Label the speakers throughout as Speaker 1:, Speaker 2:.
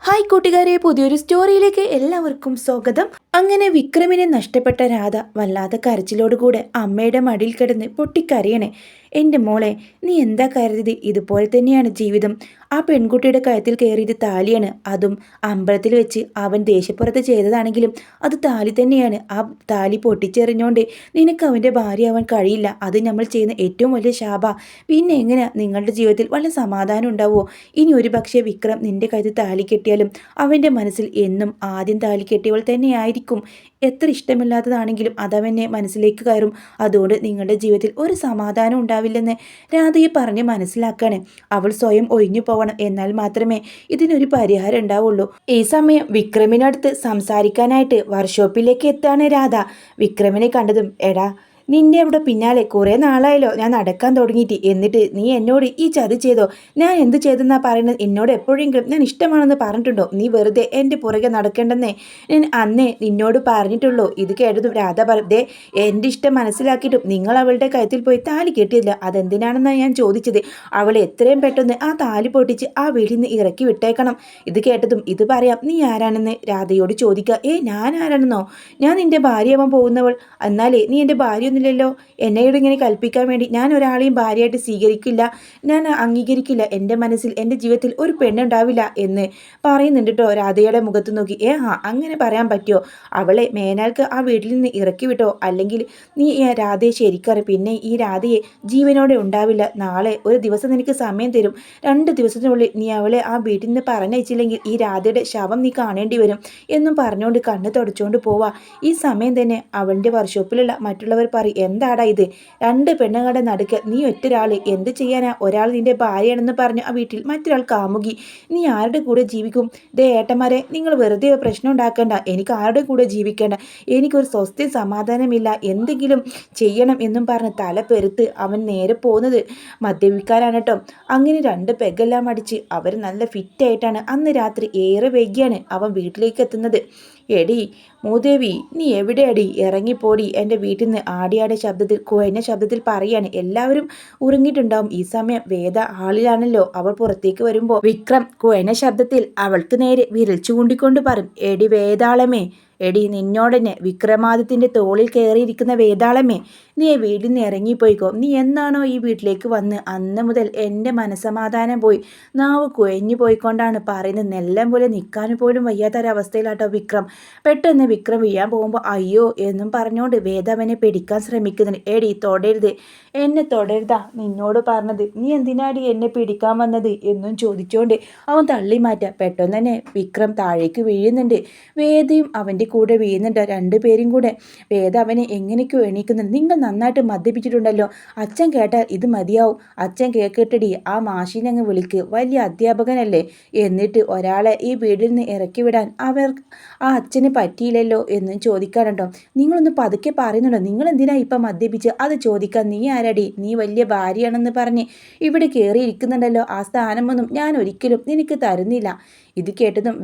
Speaker 1: Hi കൂട്ടുകാരെ, പുതിയൊരു സ്റ്റോറിയിലേക്ക് എല്ലാവർക്കും സ്വാഗതം. അങ്ങനെ വിക്രമിനെ നഷ്ടപ്പെട്ട രാധ വല്ലാതെ കരച്ചിലോടുകൂടെ അമ്മയുടെ മടിയിൽ കിടന്ന് പൊട്ടിക്കരയണേ. എൻ്റെ മോളെ, നീ എന്താ കരുതി? ഇതുപോലെ തന്നെയാണ് ജീവിതം. ആ പെൺകുട്ടിയുടെ കഴുത്തിൽ കയറിയത് താലിയാണ്. അതും അമ്പലത്തിൽ വെച്ച് അവൻ ദേഷ്യപ്പുറത്ത് ചെയ്തതാണെങ്കിലും അത് താലി തന്നെയാണ്. ആ താലി പൊട്ടിച്ചെറിഞ്ഞോണ്ട് നിനക്ക് അവൻ്റെ ഭാര്യയാവാൻ കഴിയില്ല. അത് നമ്മൾ ചെയ്യുന്ന ഏറ്റവും വലിയ ശാപ. പിന്നെ എങ്ങനെയാ നിങ്ങളുടെ ജീവിതത്തിൽ വല്ല സമാധാനം ഉണ്ടാവുമോ? ഇനി ഒരു പക്ഷേ വിക്രം നിന്റെ കഴുത്തിൽ താലി കെട്ടിയാലും അവൻ്റെ മനസ്സിൽ എന്നും ആദ്യം താലി കെട്ടിയവൾ തന്നെയായിരിക്കും. എത്ര ഇഷ്ടമില്ലാത്തതാണെങ്കിലും അതവനെ മനസ്സിലേക്ക് കയറും. അതുകൊണ്ട് നിങ്ങളുടെ ജീവിതത്തിൽ ഒരു സമാധാനം ഉണ്ടാവില്ലെന്ന് രാധയെ പറഞ്ഞ് മനസ്സിലാക്കാണ്. അവൾ സ്വയം ഒഴിഞ്ഞു പോവണം. എന്നാൽ മാത്രമേ ഇതിനൊരു പരിഹാരം ഉണ്ടാവുള്ളൂ. ഈ സമയം വിക്രമിനടുത്ത് സംസാരിക്കാനായിട്ട് വർക്ക്ഷോപ്പിലേക്ക് എത്താണ് രാധ. വിക്രമിനെ കണ്ടതും, എടാ, നിന്റെ അവിടെ പിന്നാലെ കുറേ നാളായല്ലോ ഞാൻ നടക്കാൻ തുടങ്ങിയിട്ട്. എന്നിട്ട് നീ എന്നോട് ഈ ചതി ചെയ്തോ? ഞാൻ എന്ത് ചെയ്തെന്നാ പറയുന്നത്? എന്നോട് എപ്പോഴെങ്കിലും ഞാൻ ഇഷ്ടമാണെന്ന് പറഞ്ഞിട്ടുണ്ടോ? നീ വെറുതെ എൻ്റെ പുറകെ നടക്കേണ്ടെന്നേ ഞാൻ അന്നേ നിന്നോട് പറഞ്ഞിട്ടുള്ളൂ. ഇത് കേട്ടതും രാധ പറഞ്ഞേ, എൻ്റെ ഇഷ്ടം മനസ്സിലാക്കിയിട്ടും നിങ്ങൾ അവളുടെ കഴുത്തിൽ പോയി താലി കെട്ടിയില്ല. അതെന്തിനാണെന്നാണ് ഞാൻ ചോദിച്ചത്. അവളെ എത്രയും പെട്ടെന്ന് ആ താലി പൊട്ടിച്ച് ആ വീട്ടിൽ നിന്ന് ഇറക്കി വിട്ടേക്കണം. ഇത് കേട്ടതും, ഇത് പറയാം, നീ ആരാണെന്ന് രാധയോട് ചോദിക്കുക. ഞാൻ ആരാണെന്നോ? ഞാൻ നിന്റെ ഭാര്യയാവാൻ പോകുന്നവൾ. എന്നാലേ നീ എൻ്റെ ഭാര്യ ല്ലോ. എന്നോട് ഇങ്ങനെ കൽപ്പിക്കാൻ വേണ്ടി ഞാൻ ഒരാളെയും ഭാര്യയായിട്ട് സ്വീകരിക്കില്ല, ഞാൻ അംഗീകരിക്കില്ല. എൻ്റെ മനസ്സിൽ എൻ്റെ ജീവിതത്തിൽ ഒരു പെണ്ണുണ്ടാവില്ല എന്ന് പറയുന്നുണ്ട് കേട്ടോ. രാധയുടെ മുഖത്ത് നോക്കി, അങ്ങനെ പറയാൻ പറ്റുമോ? അവളെ മേനാൽക്ക് ആ വീട്ടിൽ നിന്ന് ഇറക്കി വിട്ടോ, അല്ലെങ്കിൽ നീ രാധയെ ശരിക്കറി. പിന്നെ ഈ രാധയെ ജീവനോടെ ഉണ്ടാവില്ല. നാളെ ഒരു ദിവസം നിനക്ക് സമയം തരും. 2 ദിവസത്തിനുള്ളിൽ നീ അവളെ ആ വീട്ടിൽ നിന്ന് പറഞ്ഞയച്ചില്ലെങ്കിൽ ഈ രാധയുടെ ശവം നീ കാണേണ്ടി വരും എന്നും പറഞ്ഞുകൊണ്ട് കണ്ണ് തുടച്ചുകൊണ്ട് പോവാ. ഈ സമയം തന്നെ അവളുടെ വർക്ക്ഷോപ്പിലുള്ള മറ്റുള്ളവർ പറയും, എന്താടാ ഇത്? 2 പെണ്ണുങ്ങളുടെ നടുക്ക് നീ ഒറ്റൊരാൾ എന്ത് ചെയ്യാനാ? ഒരാൾ നിന്റെ ഭാര്യയാണെന്ന് പറഞ്ഞ് ആ വീട്ടിൽ മറ്റൊരാൾ കാമുകി. നീ ആരുടെ കൂടെ ജീവിക്കും? ഏട്ടന്മാരെ, നിങ്ങൾ വെറുതെ പ്രശ്നം ഉണ്ടാക്കേണ്ട. എനിക്ക് ആരുടെ കൂടെ ജീവിക്കേണ്ട. എനിക്കൊരു സ്വസ്ഥ സമാധാനമില്ല. എന്തെങ്കിലും ചെയ്യണം എന്നും പറഞ്ഞ് തല പെരുത്ത് അവൻ നേരെ പോകുന്നത് മദ്യപിക്കാനാണ് കേട്ടോ. അങ്ങനെ 2 പെഗെല്ലാം അടിച്ച് അവർ നല്ല ഫിറ്റായിട്ടാണ് അന്ന് രാത്രി ഏറെ വൈകിയാണ് അവൻ വീട്ടിലേക്ക് എത്തുന്നത്. എടി മൂദേവി, നീ എവിടെയടി? ഇറങ്ങിപ്പോടി എൻ്റെ വീട്ടിൽ നിന്ന്. ആടിയാടെ ശബ്ദത്തിൽ, കുഴഞ്ഞ ശബ്ദത്തിൽ പറയാണ്. എല്ലാവരും ഉറങ്ങിയിട്ടുണ്ടാവും. ഈ സമയം വേദ ഹാളിലാണല്ലോ. അവൾ പുറത്തേക്ക് വരുമ്പോൾ വിക്രം കുഴഞ്ഞ ശബ്ദത്തിൽ അവൾക്ക് നേരെ വിരൽ ചൂണ്ടിക്കൊണ്ട് പറയും, എടി വേതാളമേ, എടി നിന്നോടനെ, വിക്രമാദിത്യൻ്റെ തോളിൽ കയറിയിരിക്കുന്ന വേതാളമേ, നീ വീട്ടിൽ നിന്ന് ഇറങ്ങിപ്പോയിക്കോ. നീ എന്നാണോ ഈ വീട്ടിലേക്ക് വന്ന് അന്ന് മുതൽ എൻ്റെ മനസമാധാനം പോയി. നാവ് കുഴഞ്ഞു പോയിക്കൊണ്ടാണ് പറയുന്നത്. നെല്ലം പോലെ നിൽക്കാൻ പോലും വയ്യാത്തൊരവസ്ഥയിലാട്ടോ വിക്രം. പെട്ടെന്ന് വിക്രം വീഴാൻ പോകുമ്പോൾ അയ്യോ എന്നും പറഞ്ഞുകൊണ്ട് വേദ അവനെ പിടിക്കാൻ ശ്രമിക്കുന്നുണ്ട്. എടി തൊടരുത്, എന്നെ തൊടരുതാ നിന്നോട് പറഞ്ഞത്. നീ എന്തിനാടി എന്നെ പിടിക്കാൻ വന്നത് എന്നും ചോദിച്ചുകൊണ്ട് അവൻ തള്ളി മാറ്റാം. പെട്ടെന്ന് തന്നെ വിക്രം താഴേക്ക് വീഴുന്നുണ്ട്. വേദയും അവൻ്റെ കൂടെ വീഴുന്നുണ്ട്. 2 പേരും കൂടെ. വേദ അവനെ എങ്ങനെയൊക്കെയോ എണീക്കുന്നുണ്ട്. നിങ്ങൾ നന്നായിട്ട് മദ്യപിച്ചിട്ടുണ്ടല്ലോ. അച്ഛൻ കേട്ടാൽ ഇത് മതിയാവും. അച്ഛൻ കേൾക്കട്ടടി, ആ മാഷിനെ അങ്ങ് വിളിക്ക്. വലിയ അധ്യാപകനല്ലേ. എന്നിട്ട് ഒരാളെ ഈ വീട്ടിൽ നിന്ന് ഇറക്കി വിടാൻ ആ അച്ഛന് പറ്റിയില്ലല്ലോ എന്നും ചോദിക്കാനുണ്ടോ. നിങ്ങളൊന്ന് പതുക്കെ പറയുന്നുണ്ടോ? നിങ്ങൾ എന്തിനാ ഇപ്പം മദ്യപിച്ച്? അത് ചോദിക്കാൻ നീ ആരടി? നീ വലിയ ഭാര്യയാണെന്ന് പറഞ്ഞ് ഇവിടെ കയറിയിരിക്കുന്നുണ്ടല്ലോ. ആ സ്ഥാനമൊന്നും ഞാൻ ഒരിക്കലും നിനക്ക് തരുന്നില്ല. ഇത് കേട്ടതും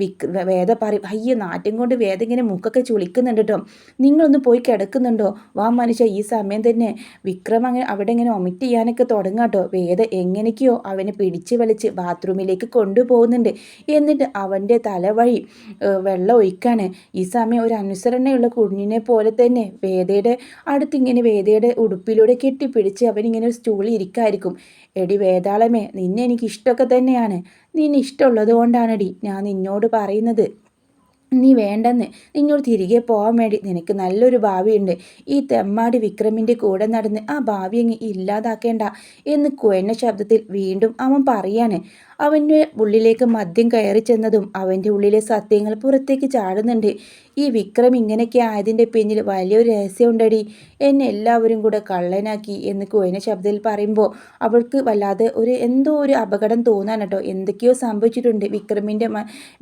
Speaker 1: വേദ പറയും, അയ്യ, നാട്ടിൻ കൊണ്ട് വേദ ഇങ്ങനെ മുക്കൊക്കെ ചുളിക്കുന്നുണ്ട് കേട്ടോ. നിങ്ങളൊന്ന് പോയി കിടക്കുന്നുണ്ടോ? വാ മനുഷ്യ. ഈ സമയം തന്നെ വിക്രം അങ്ങനെ അവിടെ ഇങ്ങനെ ഒമിറ്റ് ചെയ്യാനൊക്കെ തുടങ്ങാട്ടോ. വേദ എങ്ങനെയൊക്കെയോ അവനെ പിടിച്ച് വലിച്ച് ബാത്റൂമിലേക്ക് കൊണ്ടുപോകുന്നുണ്ട്. എന്നിട്ട് അവൻ്റെ തലവഴി വെള്ളം ഒഴിക്കാണ്. ഈ സമയം ഒരു അനുസരണയുള്ള കുഞ്ഞിനെ പോലെ തന്നെ വേദയുടെ അടുത്തിങ്ങനെ വേദയുടെ ഉടുപ്പിലൂടെ കെട്ടിപ്പിടിച്ച് അവനിങ്ങനെ ഒരു സ്റ്റൂളിൽ ഇരിക്കായിരിക്കും. എടി വേതാളമേ, നിന്നെ എനിക്ക് ഇഷ്ടമൊക്കെ തന്നെയാണ്. നിന്നെ ഇഷ്ടമുള്ളത് കൊണ്ടാണടി ഞാൻ നിന്നോട് പറയുന്നത്. നീ വേണ്ടെന്ന്. നിന്നോട് തിരികെ പോകാൻ വേണ്ടി നിനക്ക് നല്ലൊരു ഭാവിയുണ്ട്. ഈ തെമ്മാടി വിക്രമിൻ്റെ കൂടെ നടന്ന് ആ ഭാവി അങ്ങ് ഇല്ലാതാക്കേണ്ട എന്ന് കുഴഞ്ഞ ശബ്ദത്തിൽ വീണ്ടും അവൻ പറയാണ്. അവൻ്റെ ഉള്ളിലേക്ക് മദ്യം കയറി ചെന്നതും അവൻ്റെ ഉള്ളിലെ സത്യങ്ങൾ പുറത്തേക്ക് ചാടുന്നുണ്ട്. ഈ വിക്രം ഇങ്ങനെയൊക്കെ ആയതിൻ്റെ പിന്നിൽ വലിയൊരു രഹസ്യമുണ്ടടി. എന്നെ എല്ലാവരും കൂടെ കള്ളനാക്കി എന്ന് കുഴഞ്ഞ ശബ്ദത്തിൽ പറയുമ്പോൾ അവൾക്ക് വല്ലാതെ എന്തോ ഒരു അപകടം തോന്നാൻ കേട്ടോ. എന്തൊക്കെയോ സംഭവിച്ചിട്ടുണ്ട്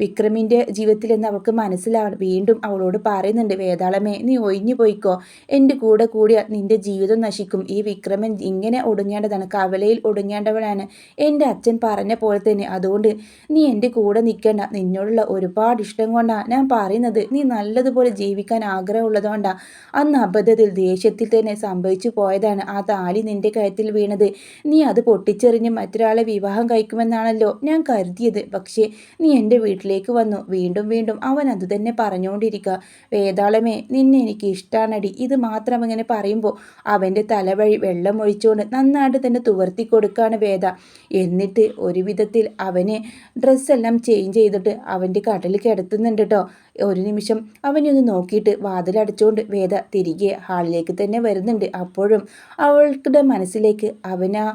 Speaker 1: വിക്രമിൻ്റെ ജീവിതത്തിൽ എന്ന് അവൾക്ക് മനസ്സിലാവണം. വീണ്ടും അവളോട് പറയുന്നുണ്ട്, വേതാളമേ, നീ ഒഴിഞ്ഞു പോയിക്കോ. എൻ്റെ കൂടെ കൂടിയാൽ നിൻ്റെ ജീവിതം നശിക്കും. ഈ വിക്രമൻ ഇങ്ങനെ ഒടുങ്ങേണ്ടതാണ്, കവലയിൽ ഒടുങ്ങേണ്ടവനാണ്. എൻ്റെ അച്ഛൻ പറഞ്ഞ പോലെ തന്നെ. അതുകൊണ്ട് നീ എൻ്റെ കൂടെ നിൽക്കേണ്ട. നിന്നോടുള്ള ഒരുപാട് ഇഷ്ടം കൊണ്ടാണ് ഞാൻ പറയുന്നത്. നീ നല്ലതുപോലെ ജീവിക്കാൻ ആഗ്രഹമുള്ളതുകൊണ്ടാണ്. അന്ന് അബദ്ധത്തിൽ ദേഷ്യത്തിൽ തന്നെ സംഭവിച്ചു പോയതാണ് ആ താലി നിന്റെ കഴുത്തിൽ വീണത്. നീ അത് പൊട്ടിച്ചെറിഞ്ഞ് മറ്റൊരാളെ വിവാഹം കഴിക്കുമെന്നാണല്ലോ ഞാൻ കരുതിയത്. പക്ഷേ നീ എൻ്റെ വീട്ടിലേക്ക് വന്നു. വീണ്ടും വീണ്ടും അവൻ അത് തന്നെ പറഞ്ഞുകൊണ്ടിരിക്കുക. വേതാളമേ, നിന്നെ എനിക്ക് ഇഷ്ടമാണടി. ഇത് മാത്രം ഇങ്ങനെ പറയുമ്പോൾ അവൻ്റെ തലവഴി വെള്ളം ഒഴിച്ചുകൊണ്ട് നന്നായിട്ട് തന്നെ തുവർത്തി കൊടുക്കുകയാണ് വേദ. എന്നിട്ട് ഒരു വിധത്തിൽ അവനെ ഡ്രസ്സെല്ലാം ചേഞ്ച് ചെയ്തിട്ട് അവൻ്റെ കടലിൽ കിടത്തുന്നുണ്ട് കേട്ടോ. ഒരു നിമിഷം അവനെ ഒന്ന് നോക്കിയിട്ട് വാതിലടച്ചുകൊണ്ട് വേദ തിരികെ ഹാളിലേക്ക് തന്നെ വരുന്നുണ്ട്. അപ്പോഴും അവളുടെ മനസ്സിലേക്ക് അവൻ ആ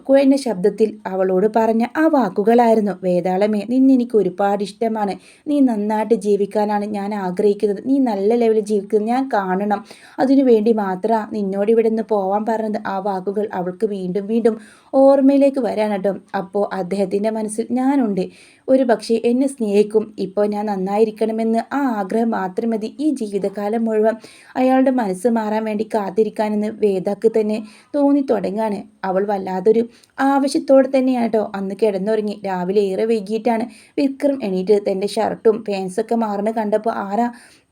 Speaker 1: കുഴഞ്ഞ ശബ്ദത്തിൽ അവളോട് പറഞ്ഞ ആ വാക്കുകളായിരുന്നു. വേതാളമേ, നിന്നെനിക്ക് ഒരുപാട് ഇഷ്ടമാണ്. നീ നന്നായിട്ട് ജീവിക്കാനാണ് ഞാൻ ആഗ്രഹിക്കുന്നത്. നീ നല്ല ലെവലിൽ ജീവിക്കുന്നത് ഞാൻ കാണണം. അതിനു വേണ്ടി മാത്രമാണ് നിന്നോട് ഇവിടെ നിന്ന് പോവാൻ പറഞ്ഞത്. ആ വാക്കുകൾ അവൾക്ക് വീണ്ടും വീണ്ടും ഓർമ്മയിലേക്ക് വരാൻ കേട്ടോ. അപ്പോൾ അദ്ദേഹത്തിൻ്റെ മനസ്സിൽ ഞാനുണ്ട്. ഒരു പക്ഷേ എന്നെ സ്നേഹിക്കും. ഇപ്പോൾ ഞാൻ നന്നായിരിക്കണമെന്ന് ആ ആഗ്രഹം മാത്രം മതി. ഈ ജീവിതകാലം മുഴുവൻ അയാളുടെ മനസ്സ് മാറാൻ വേണ്ടി കാത്തിരിക്കാനെന്ന് വേദക്ക് തന്നെ തോന്നി തുടങ്ങാണ്. അവൾ വല്ലാതൊരു ആവശ്യത്തോടെ തന്നെയാണ് കേട്ടോ അന്ന് കിടന്നുറങ്ങി. രാവിലെ ഏറെ വൈകിയിട്ടാണ് വിക്രം എണീറ്റ് തൻ്റെ ഷർട്ടും പാൻസൊക്കെ മാറുന്ന കണ്ടപ്പോൾ ആരാ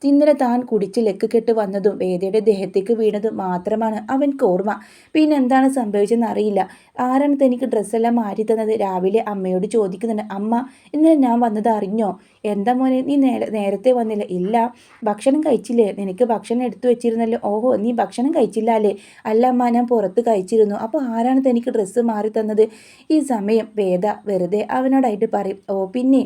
Speaker 1: ഇന്നലെ താൻ കുടിച്ച് ലെക്ക് കെട്ട് വന്നതും വേദയുടെ ദേഹത്തേക്ക് വീണതും മാത്രമാണ് അവൻക്ക് ഓർമ്മ. പിന്നെ എന്താണ് സംഭവിച്ചതെന്ന് അറിയില്ല. ആരാണ് തനിക്ക് ഡ്രസ്സെല്ലാം മാറ്റി തന്നത്? രാവിലെ അമ്മയോട് ചോദിക്കുന്നുണ്ട്. അമ്മ, ഇന്നലെ ഞാൻ വന്നത് അറിഞ്ഞോ? എന്താ മോനെ, നീ നേരത്തെ വന്നില്ല? ഇല്ല. ഭക്ഷണം കഴിച്ചില്ലേ? നിനക്ക് ഭക്ഷണം എടുത്തു വെച്ചിരുന്നല്ലോ. ഓഹോ, നീ ഭക്ഷണം കഴിച്ചില്ല അല്ലേ? അല്ല അമ്മ, ഞാൻ പുറത്ത് കഴിച്ചിരുന്നു. അപ്പോൾ ആരാണ് തനിക്ക് ഡ്രസ്സ് മാറി തന്നത്? ഈ സമയം വേദ വെറുതെ അവനോടായിട്ട് പറയും. ഓ പിന്നെ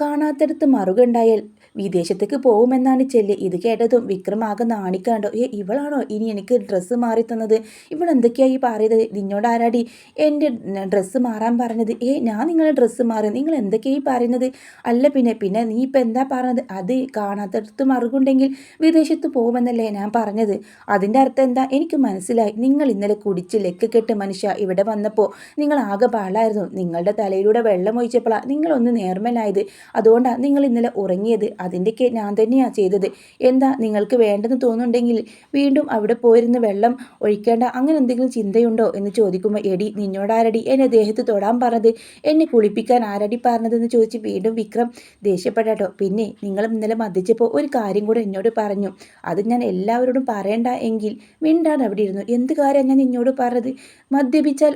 Speaker 1: കാണാത്തടത്ത് മറുകുണ്ടായാൽ വിദേശത്തേക്ക് പോകുമെന്നാണ് ചെല്ല്. ഇത് കേട്ടതും വിക്രം ആകെ നാണിക്കാണ്ടോ. ഇവളാണോ ഇനി എനിക്ക് ഡ്രസ്സ് മാറി തന്നത്? ഇവളെന്തൊക്കെയായി പറയുന്നത്? നിന്നോട് ആരാടി എൻ്റെ ഡ്രസ്സ് മാറാൻ പറഞ്ഞത്? ഞാൻ നിങ്ങളെ ഡ്രസ്സ് മാറി? നിങ്ങൾ എന്തൊക്കെയായി പറയുന്നത്? അല്ല പിന്നെ നീ ഇപ്പം എന്താ പറഞ്ഞത്? അത് കാണാത്തടത്ത് മറുകുണ്ടെങ്കിൽ വിദേശത്ത് പോകുമെന്നല്ലേ ഞാൻ പറഞ്ഞത്? അതിൻ്റെ അർത്ഥം എന്താ? എനിക്ക് മനസ്സിലായി. നിങ്ങൾ ഇന്നലെ കുടിച്ച് ലെക്ക് കെട്ട് മനുഷ്യ ഇവിടെ വന്നപ്പോൾ നിങ്ങൾ ആകെ പാളായിരുന്നു. നിങ്ങളുടെ തലയിലൂടെ വെള്ളം ഒഴിച്ചപ്പോഴാണ് നിങ്ങളൊന്ന് നേർമലായത്. അതുകൊണ്ടാണ് നിങ്ങൾ ഇന്നലെ ഉറങ്ങിയത്. അതിൻ്റെയൊക്കെ ഞാൻ തന്നെയാണ് ചെയ്തത്. എന്താ നിങ്ങൾക്ക് വേണ്ടെന്ന് തോന്നുന്നുണ്ടെങ്കിൽ വീണ്ടും അവിടെ പോയിരുന്ന് വെള്ളം ഒഴിക്കേണ്ട അങ്ങനെ എന്തെങ്കിലും ചിന്തയുണ്ടോ എന്ന് ചോദിക്കുമ്പോൾ, എടി നിന്നോടാരടി എന്നെ ദേഹത്ത് തൊടാൻ പറഞ്ഞത്? എന്നെ കുളിപ്പിക്കാൻ ആരടി പറഞ്ഞതെന്ന് ചോദിച്ച് വീണ്ടും വിക്രം ദേഷ്യപ്പെടാട്ടോ. പിന്നെ നിങ്ങൾ ഇന്നലെ മദ്യച്ചപ്പോൾ ഒരു കാര്യം കൂടെ എന്നോട് പറഞ്ഞു. അത് ഞാൻ എല്ലാവരോടും പറയണ്ട എങ്കിൽ മിണ്ടാണ് അവിടെ ഇരുന്നു. എന്ത് കാര്യം ഞാൻ നിന്നോട് പറഞ്ഞത്? മദ്യപിച്ചാൽ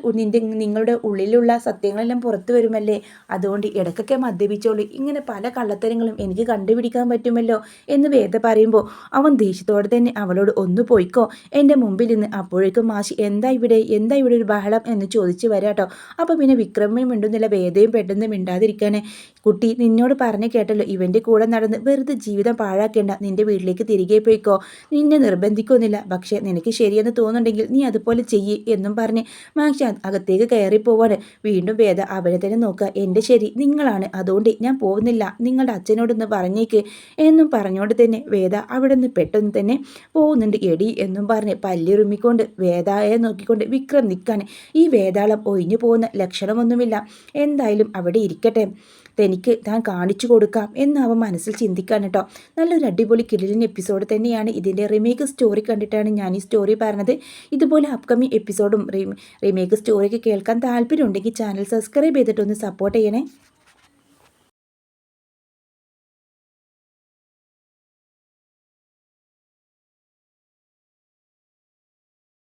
Speaker 1: നിങ്ങളുടെ ഉള്ളിലുള്ള സത്യങ്ങളെല്ലാം പുറത്തു വരുമല്ലേ? അതുകൊണ്ട് ഇടയ്ക്കൊക്കെ മദ്യപിച്ചോളൂ. ഇങ്ങനെ പല കള്ളത്തരങ്ങളും എനിക്ക് കണ്ടുപിടിക്കാൻ പറ്റുമല്ലോ എന്ന് വേദ പറയുമ്പോൾ അവൻ ദേഷ്യത്തോടെ തന്നെ അവളോട് ഒന്ന് പോയിക്കോ എൻ്റെ മുമ്പിൽ നിന്ന്. അപ്പോഴേക്കും മാഷി എന്താ ഇവിടെ ഒരു ബഹളം എന്ന് ചോദിച്ച് വരാട്ടോ. അപ്പോൾ പിന്നെ വിക്രമനും മിണ്ടുന്നില്ല, വേദയും പെട്ടെന്ന് മിണ്ടാതിരിക്കാനേ. കുട്ടി, നിന്നോട് പറഞ്ഞു കേട്ടല്ലോ, ഇവൻ്റെ കൂടെ നടന്ന് വെറുതെ ജീവിതം പാഴാക്കേണ്ട. നിൻ്റെ വീട്ടിലേക്ക് തിരികെ പോയിക്കോ. നിന്നെ നിർബന്ധിക്കൊന്നുമില്ല. പക്ഷേ നിനക്ക് ശരിയെന്ന് തോന്നുന്നുണ്ടെങ്കിൽ നീ അതുപോലെ ചെയ്യ് എന്നും പറഞ്ഞ് മാഷി അകത്തേക്ക് കയറിപ്പോവാണ്. വീണ്ടും വേദ അവനെ തന്നെ നോക്കുക. എൻ്റെ ശരി നിങ്ങളാണ്, അതുകൊണ്ട് ഞാൻ പോകുന്നില്ല. നിങ്ങളുടെ അച്ഛനോടൊന്ന് പറഞ്ഞേക്ക് എന്നും പറഞ്ഞുകൊണ്ട് തന്നെ വേദ അവിടെ നിന്ന് പെട്ടെന്ന് തന്നെ പോകുന്നുണ്ട്. എടി എന്നും പറഞ്ഞ് പല്ലിറുമ്മിക്കൊണ്ട് വേദയെ നോക്കിക്കൊണ്ട് വിക്രം നിൽക്കാൻ. ഈ വേതാളം ഒഴിഞ്ഞു പോകുന്ന ലക്ഷണമൊന്നുമില്ല. എന്തായാലും അവിടെ ഇരിക്കട്ടെ, തനിക്ക് താൻ കാണിച്ചു കൊടുക്കാം എന്ന് അവൻ മനസ്സിൽ ചിന്തിക്കാൻ കേട്ടോ. നല്ലൊരു അടിപൊളി കിടിലൻ എപ്പിസോഡ് തന്നെയാണ്. ഇതിൻ്റെ റിമേക്ക് സ്റ്റോറി കണ്ടിട്ടാണ് ഞാൻ ഈ സ്റ്റോറി പറഞ്ഞത്. ഇതുപോലെ അപ്കമിങ് എപ്പിസോഡും റിമേക്ക് സ്റ്റോറിയൊക്കെ കേൾക്കാൻ താല്പര്യമുണ്ടെങ്കിൽ ചാനൽ സബ്സ്ക്രൈബ് ചെയ്തിട്ടൊന്ന് സപ്പോർട്ട് ചെയ്യണേ.